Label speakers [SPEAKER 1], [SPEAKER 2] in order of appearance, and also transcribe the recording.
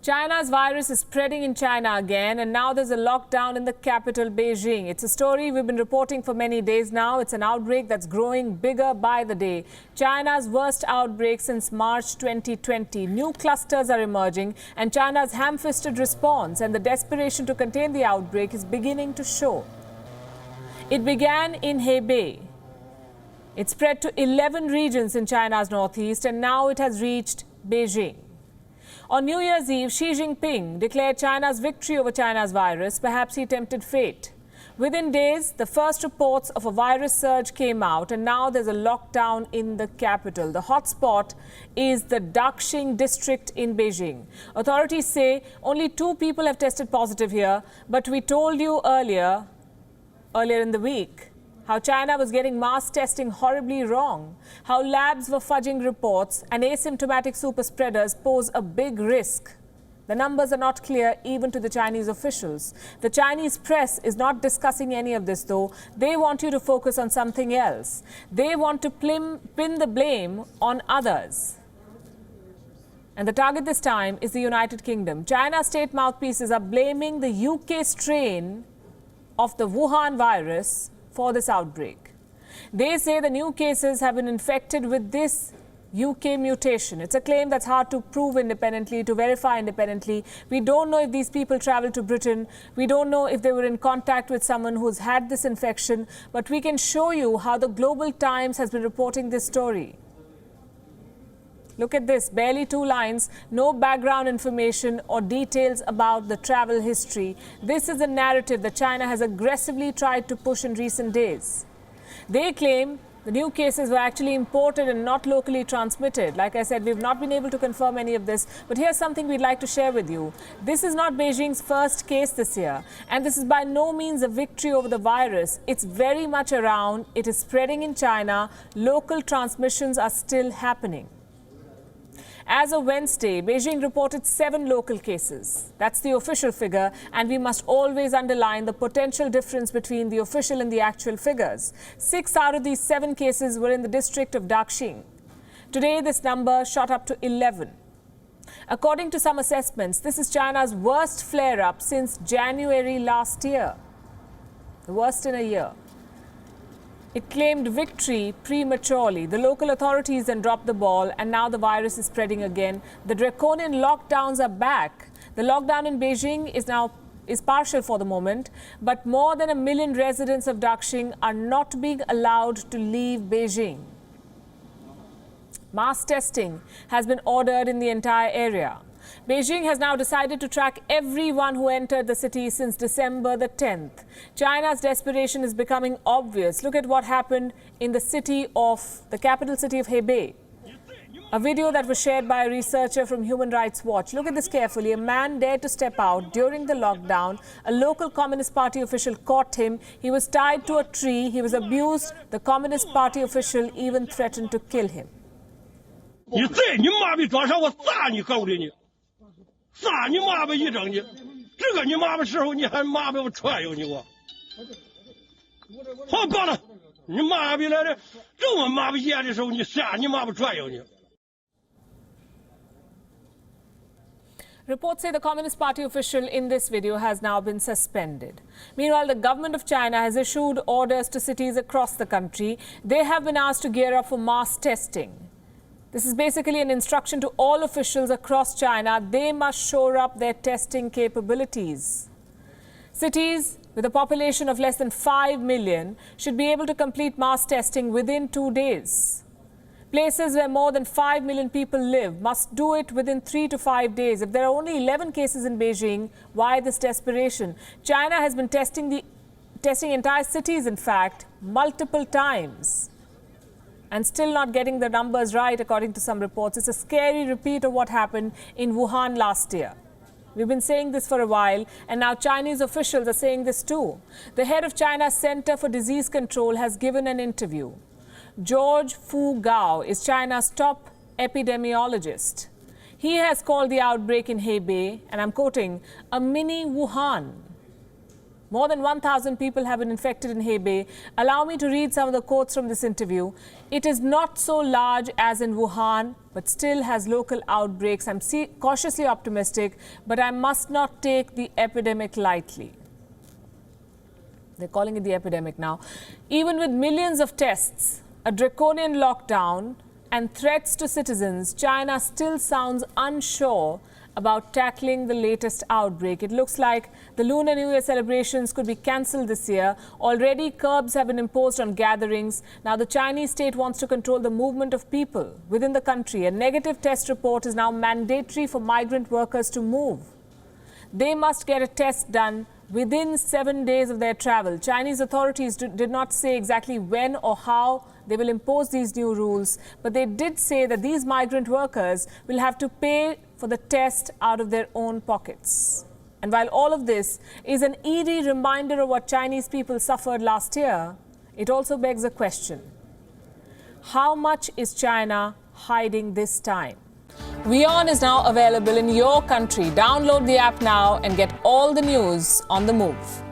[SPEAKER 1] China's virus is spreading in China again, and now there's a lockdown in the capital, Beijing. It's a story we've been reporting for many days now. It's an outbreak that's growing bigger by the day. China's worst outbreak since March 2020. New clusters are emerging, and China's ham-fisted response and the desperation to contain the outbreak is beginning to show. It began in Hebei. It spread to 11 regions in China's northeast, and now it has reached Beijing. On New Year's Eve, Xi Jinping declared China's victory over China's virus. Perhaps he tempted fate. Within days, the first reports of a virus surge came out, and now there's a lockdown in the capital. The hotspot is the Daxing district in Beijing. Authorities say only 2 people have tested positive here, but we told you earlier in the week, how China was getting mass testing horribly wrong, how labs were fudging reports, and asymptomatic super spreaders pose a big risk. The numbers are not clear even to the Chinese officials. The Chinese press is not discussing any of this, though. They want you to focus on something else. They want to pin the blame on others. And the target this time is the United Kingdom. China's state mouthpieces are blaming the UK strain of the Wuhan virus for this outbreak. They say the new cases have been infected with this UK mutation. It's a claim that's hard to prove independently, to verify independently. We don't know if these people traveled to Britain. We don't know if they were in contact with someone who's had this infection. But we can show you how the Global Times has been reporting this story. Look at this, barely 2 lines, no background information or details about the travel history. This is a narrative that China has aggressively tried to push in recent days. They claim the new cases were actually imported and not locally transmitted. Like I said, we've not been able to confirm any of this, but here's something we'd like to share with you. This is not Beijing's first case this year, and this is by no means a victory over the virus. It's very much around, it is spreading in China, local transmissions are still happening. As of Wednesday, Beijing reported 7 local cases. That's the official figure, and we must always underline the potential difference between the official and the actual figures. 6 out of these 7 cases were in the district of Daxing. Today, this number shot up to 11. According to some assessments, this is China's worst flare-up since January last year. The worst in a year. It claimed victory prematurely. The local authorities then dropped the ball, and now the virus is spreading again. The draconian lockdowns are back. The lockdown in Beijing is partial for the moment, but more than 1 million residents of Daxing are not being allowed to leave Beijing. Mass testing has been ordered in the entire area. Beijing has now decided to track everyone who entered the city since December the 10th. China's desperation is becoming obvious. Look at what happened in the capital city of Hebei. A video that was shared by a researcher from Human Rights Watch. Look at this carefully. A man dared to step out during the lockdown. A local Communist Party official caught him. He was tied to a tree. He was abused. The Communist Party official even threatened to kill him.
[SPEAKER 2] 咋你妈妈一整你，这个你妈妈时候你还妈妈我踹悠你我，好罢了，你妈逼来的，这我妈妈演的时候你吓你妈妈踹悠你。
[SPEAKER 1] Reports say the Communist Party official in this video has now been suspended. Meanwhile, the government of China has issued orders to cities across the country. They have been asked to gear up for mass testing. This is basically an instruction to all officials across China. They must shore up their testing capabilities. Cities with a population of less than 5 million should be able to complete mass testing within 2 days. Places where more than 5 million people live must do it within 3 to 5 days. If there are only 11 cases in Beijing, why this desperation? China has been testing entire cities, in fact, multiple times, and still not getting the numbers right, according to some reports. It's a scary repeat of what happened in Wuhan last year. We've been saying this for a while, and now Chinese officials are saying this too. The head of China's Center for Disease Control has given an interview. George Fu Gao is China's top epidemiologist. He has called the outbreak in Hebei, and I'm quoting, a mini Wuhan. More than 1,000 people have been infected in Hebei. Allow me to read some of the quotes from this interview. It is not so large as in Wuhan, but still has local outbreaks. I'm cautiously optimistic, but I must not take the epidemic lightly. They're calling it the epidemic now. Even with millions of tests, a draconian lockdown, and threats to citizens, China still sounds unsure about tackling the latest outbreak. It looks like the Lunar New Year celebrations could be cancelled this year. Already, curbs have been imposed on gatherings. Now, the Chinese state wants to control the movement of people within the country. A negative test report is now mandatory for migrant workers to move. They must get a test done within 7 days of their travel. Chinese authorities did not say exactly when or how they will impose these new rules, but they did say that these migrant workers will have to pay for the test out of their own pockets. And while all of this is an eerie reminder of what Chinese people suffered last year, it also begs a question. How much is China hiding this time? WION is now available in your country. Download the app now and get all the news on the move.